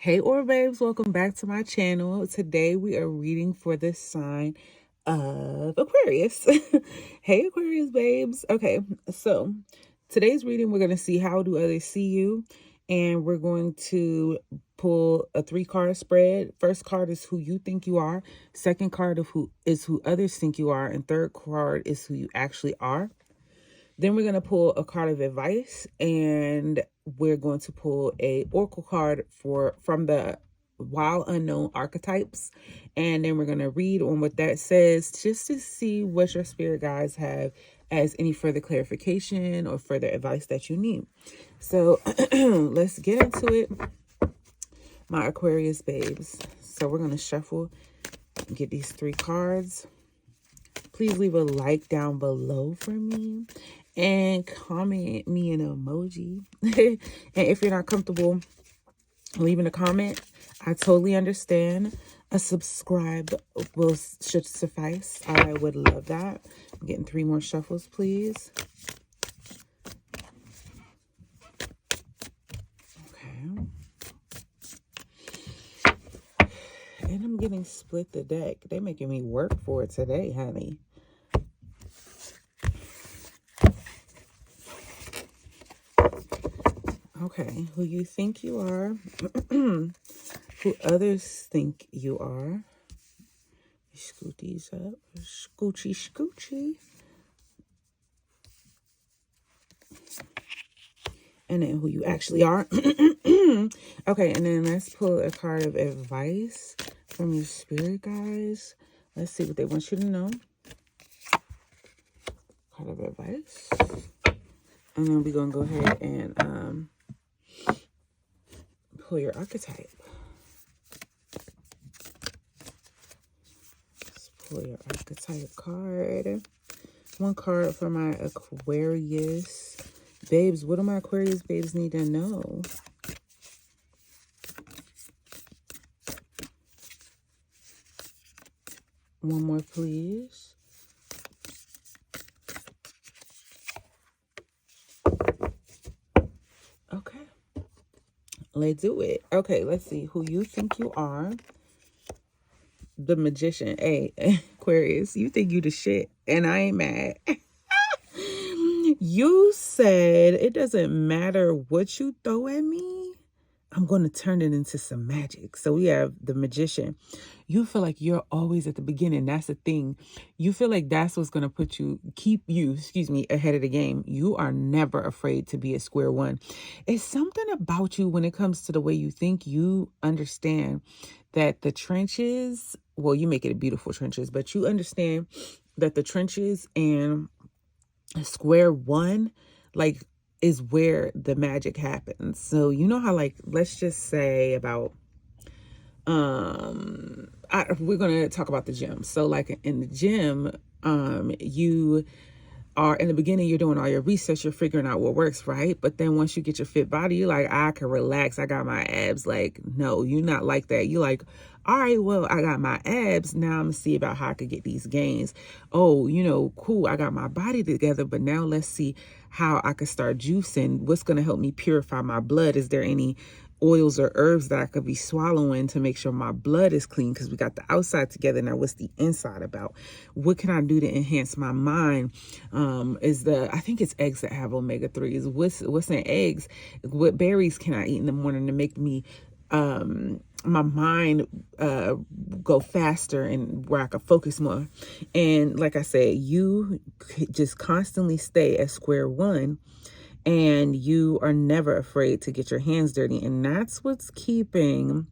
Hey Aura babes, welcome back to my channel. Today we are reading for the sign of Aquarius. Hey Aquarius babes. Okay, so today's reading we're going to see how do others see you, and we're going to pull a 3-card spread. First card is who you think you are, second card of who others think you are, and third card is who you actually are. Then we're going to pull a card of advice, and we're going to pull a oracle card from the wild unknown archetypes. And then we're going to read on what that says just to see what your spirit guides have as any further clarification or further advice that you need. So let's get into it, my Aquarius babes. So we're going to shuffle and get these 3 cards. Please leave a like down below for me and comment me an emoji. And if you're not comfortable leaving a comment, I totally understand. A subscribe should suffice. I would love that. I'm getting 3 more shuffles, please. Okay. And I'm getting split the deck. They're making me work for it today, honey. Okay, who you think you are, who others think you are. Scoot these up. Scoochy, scoochy. And then who you actually are. Okay, and then let's pull a card of advice from your spirit guides. Let's see what they want you to know. Card of advice. And then we're going to go ahead and pull your archetype. Let's pull your archetype card. 1 card for my Aquarius babes. What do my Aquarius babes need to know? One more, please. Okay. Let's do it. Okay, let's see who you think you are. The Magician. Hey, Aquarius, you think you the shit, and I ain't mad. You said it doesn't matter what you throw at me, I'm going to turn it into some magic. So we have the Magician. You feel like you're always at the beginning. That's the thing. You feel like that's what's going to keep you ahead of the game. You are never afraid to be at square one. It's something about you when it comes to the way you think. You understand that the trenches, well, you make it a beautiful trenches, but you understand that the trenches and square one, like, is where the magic happens. So you know how, like, let's just say about we're gonna talk about the gym. So like in the gym, you are in the beginning, you're doing all your research, you're figuring out what works, right? But then once you get your fit body, you're like, I can relax, I got my abs. Like, no, you're not like that. You're like, all right, well, I got my abs, now I'm gonna see about how I could get these gains. Oh, you know, cool, I got my body together, but now let's see how I could start juicing. What's gonna help me purify my blood? Is there any oils or herbs that I could be swallowing to make sure my blood is clean? Because we got the outside together, now what's the inside about? What can I do to enhance my mind? I think it's eggs that have omega-3s. What's in eggs? What berries can I eat in the morning to make me my mind go faster and where I can focus more? And like I said, you just constantly stay at square one, and you are never afraid to get your hands dirty. And that's what's keeping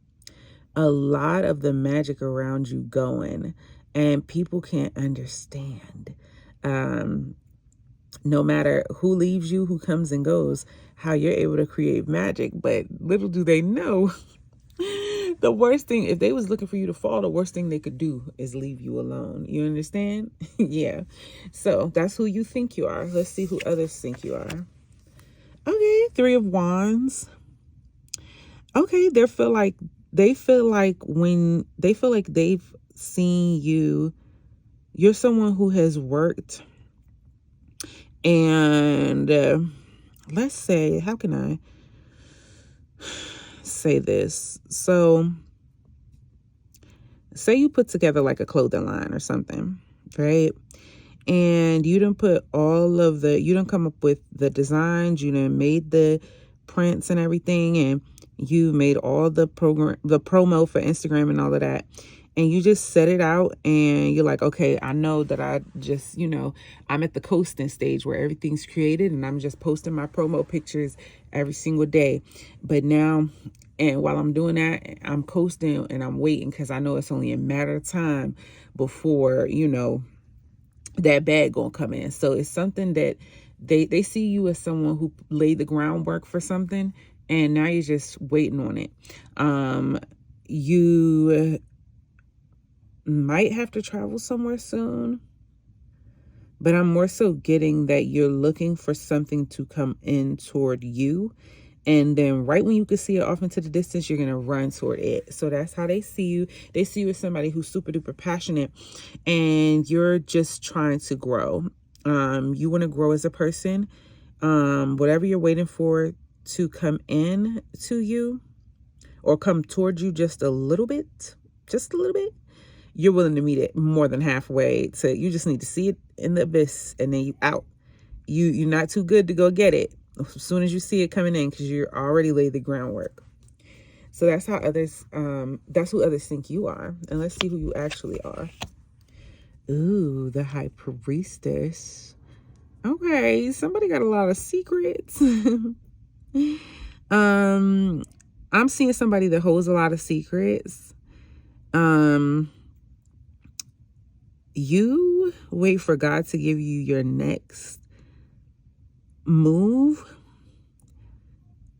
a lot of the magic around you going. And people can't understand, no matter who leaves you, who comes and goes, how you're able to create magic. But little do they know, the worst thing, if they was looking for you to fall, the worst thing they could do is leave you alone. You understand? Yeah. So that's who you think you are. Let's see who others think you are. Okay, 3 of Wands. Okay, they feel like when they feel like they've seen you, you're someone who has worked, and let's say, how can I say this. So say you put together like a clothing line or something, right? And you didn't put you didn't come up with the designs, you didn't made the prints and everything, and you made all the promo for Instagram and all of that. And you just set it out and you're like, okay, I know that I just, I'm at the coasting stage where everything's created and I'm just posting my promo pictures every single day. But now, and while I'm doing that, I'm coasting and I'm waiting because I know it's only a matter of time before, that bag gonna come in. So it's something that they see you as someone who laid the groundwork for something, and now you're just waiting on it. You might have to travel somewhere soon, but I'm more so getting that you're looking for something to come in toward you. And then right when you can see it off into the distance, you're going to run toward it. So that's how they see you. They see you as somebody who's super duper passionate and you're just trying to grow. You want to grow as a person. Whatever you're waiting for to come in to you or come towards you just a little bit, you're willing to meet it more than halfway. So you just need to see it in the abyss and then you out. You're not too good to go get it as soon as you see it coming in because you're already laid the groundwork. So that's how that's who others think you are. And let's see who you actually are. Ooh, the High Priestess. Okay, somebody got a lot of secrets. I'm seeing somebody that holds a lot of secrets. You wait for God to give you your next move.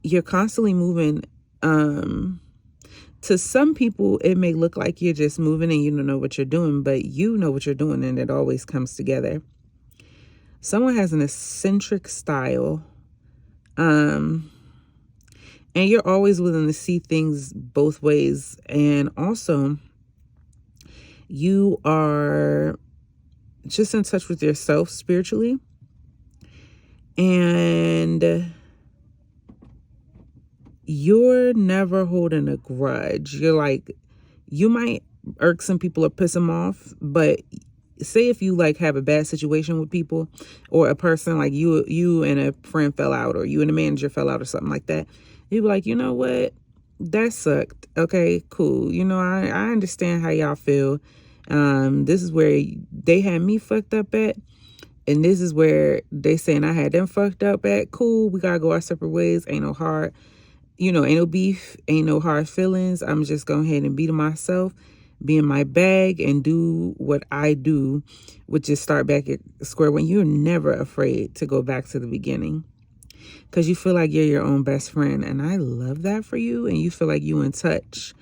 You're constantly moving. To some people, it may look like you're just moving and you don't know what you're doing, but you know what you're doing and it always comes together. Someone has an eccentric style. And you're always willing to see things both ways. And also, you are just in touch with yourself spiritually. And you're never holding a grudge. You're like, you might irk some people or piss them off, but say if you like have a bad situation with people or a person, like you and a friend fell out or you and a manager fell out or something like that, you'd be like, you know what? That sucked. Okay, cool. I understand how y'all feel. This is where they had me fucked up at. And this is where they saying I had them fucked up at. Cool. We gotta go our separate ways. Ain't no beef, ain't no hard feelings. I'm just going ahead and be to myself, be in my bag and do what I do, which is start back at square one. You're never afraid to go back to the beginning because you feel like you're your own best friend. And I love that for you. And you feel like you in touch.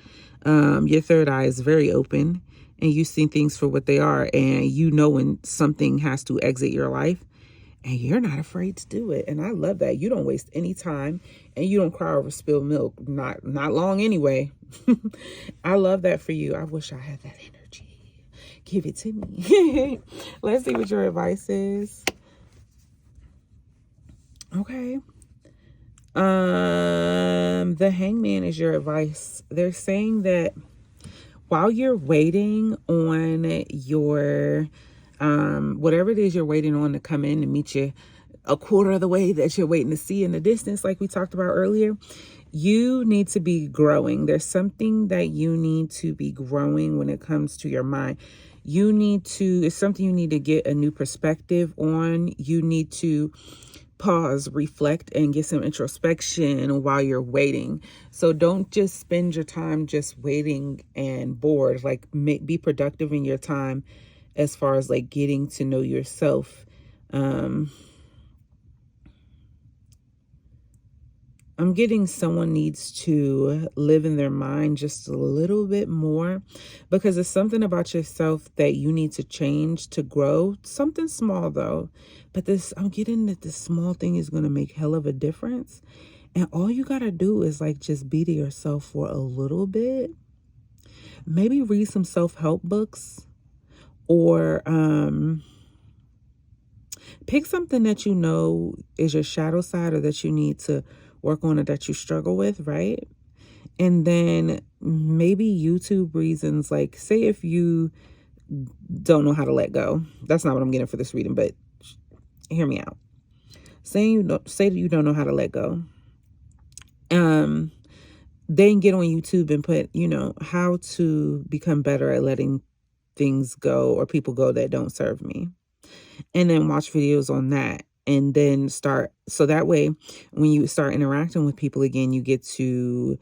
Your third eye is very open and you see things for what they are. And you know when something has to exit your life. And you're not afraid to do it. And I love that. You don't waste any time and you don't cry over spilled milk. Not long anyway. I love that for you. I wish I had that energy. Give it to me. Let's see what your advice is. Okay. The Hangman is your advice. They're saying that while you're waiting on your whatever it is you're waiting on to come in to meet you a quarter of the way that you're waiting to see in the distance, like we talked about earlier, you need to be growing. There's something that you need to be growing when it comes to your mind. It's something you need to get a new perspective on. You need to pause, reflect, and get some introspection while you're waiting. So don't just spend your time just waiting and bored. Like be productive in your time as far as like getting to know yourself. I'm getting someone needs to live in their mind just a little bit more because it's something about yourself that you need to change to grow. Something small though, but I'm getting that this small thing is going to make hell of a difference. And all you got to do is like just be to yourself for a little bit. Maybe read some self-help books or pick something that you know is your shadow side or that you need to work on or that you struggle with, right? And then maybe YouTube reasons, like say if you don't know how to let go. That's not what I'm getting for this reading, but hear me out. Say that you don't know how to let go. Then get on YouTube and put, how to become better at letting things go or people go that don't serve me. And then watch videos on that. And then start, so that way, when you start interacting with people again, you get to,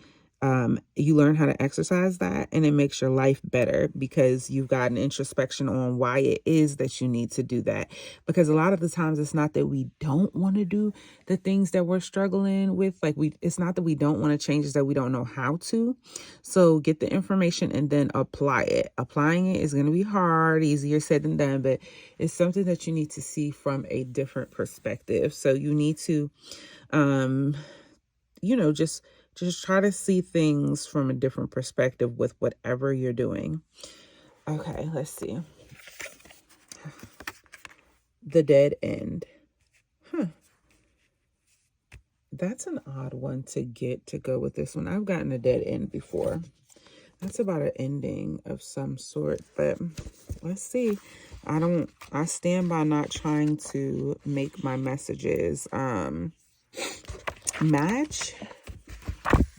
you learn how to exercise that, and it makes your life better because you've got an introspection on why it is that you need to do that. Because a lot of the times it's not that we don't want to do the things that we're struggling with. Like it's not that we don't want to change, it's that we don't know how to. So get the information and then apply it. Applying it is going to be hard, easier said than done, but it's something that you need to see from a different perspective. So you need to, just try to see things from a different perspective with whatever you're doing. Okay, let's see. The dead end. That's an odd one to get to go with this one. I've gotten a dead end before. That's about an ending of some sort, but let's see. I stand by not trying to make my messages match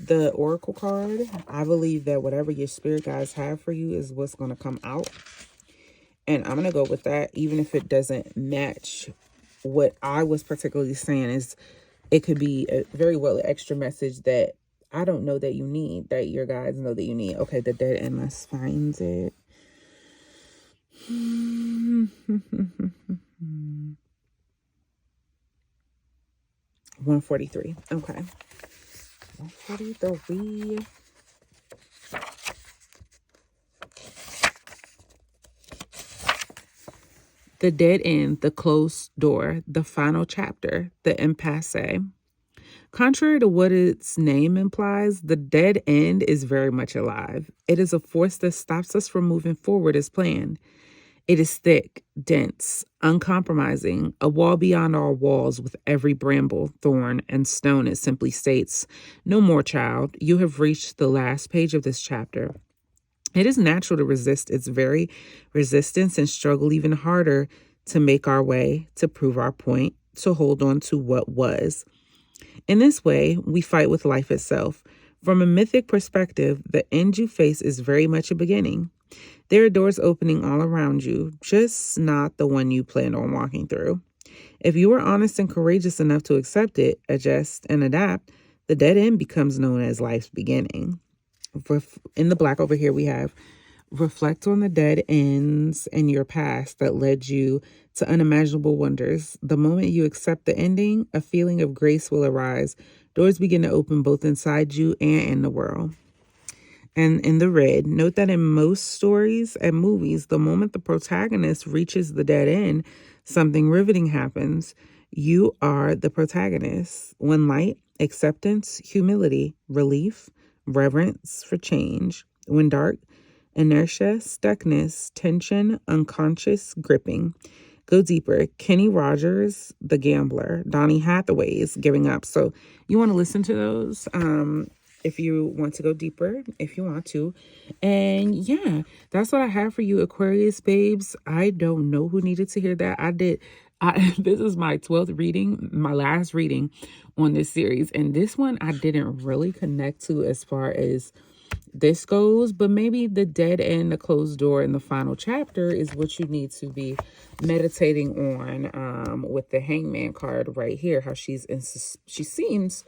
the oracle card. I believe that whatever your spirit guides have for you is what's going to come out. And I'm going to go with that, even if it doesn't match what I was particularly saying. Is it could be a very well an extra message that I don't know that you need, that your guides know that you need. Okay, the dead end, let's find it. 143. Okay. 143. The dead end, the closed door, the final chapter, the impasse. Contrary to what its name implies, the dead end is very much alive. It is a force that stops us from moving forward as planned. It is thick, dense, uncompromising, a wall beyond all walls with every bramble, thorn, and stone. It simply states, "No more, child. You have reached the last page of this chapter." It is natural to resist its very resistance and struggle even harder to make our way, to prove our point, to hold on to what was. In this way, we fight with life itself. From a mythic perspective, the end you face is very much a beginning. There are doors opening all around you, just not the one you planned on walking through. If you are honest and courageous enough to accept it, adjust, and adapt, the dead end becomes known as life's beginning. In the black over here, we have reflect on the dead ends in your past that led you to unimaginable wonders. The moment you accept the ending, a feeling of grace will arise. Doors begin to open both inside you and in the world. And in the red, note that in most stories and movies, the moment the protagonist reaches the dead end, something riveting happens. You are the protagonist. When light, acceptance, humility, relief, reverence for change. When dark, inertia, stuckness, tension, unconscious gripping. Go deeper. Kenny Rogers, The Gambler. Donny Hathaway's Giving Up. So you want to listen to those if you want to go deeper, if you want to. And yeah, that's what I have for you, Aquarius babes. I don't know who needed to hear that. This is my 12th reading, my last reading on this series. And this one I didn't really connect to as far as this goes, but maybe the dead end, the closed door, and the final chapter is what you need to be meditating on with the Hangman card right here. How she seems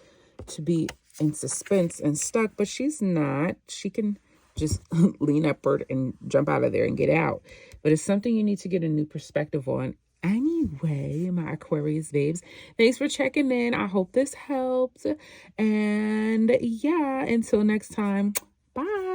to be in suspense and stuck, but she's not. She can just lean upward and jump out of there and get out. But it's something you need to get a new perspective on. Anyway, my Aquarius babes, thanks for checking in. I hope this helped. And yeah, until next time, bye.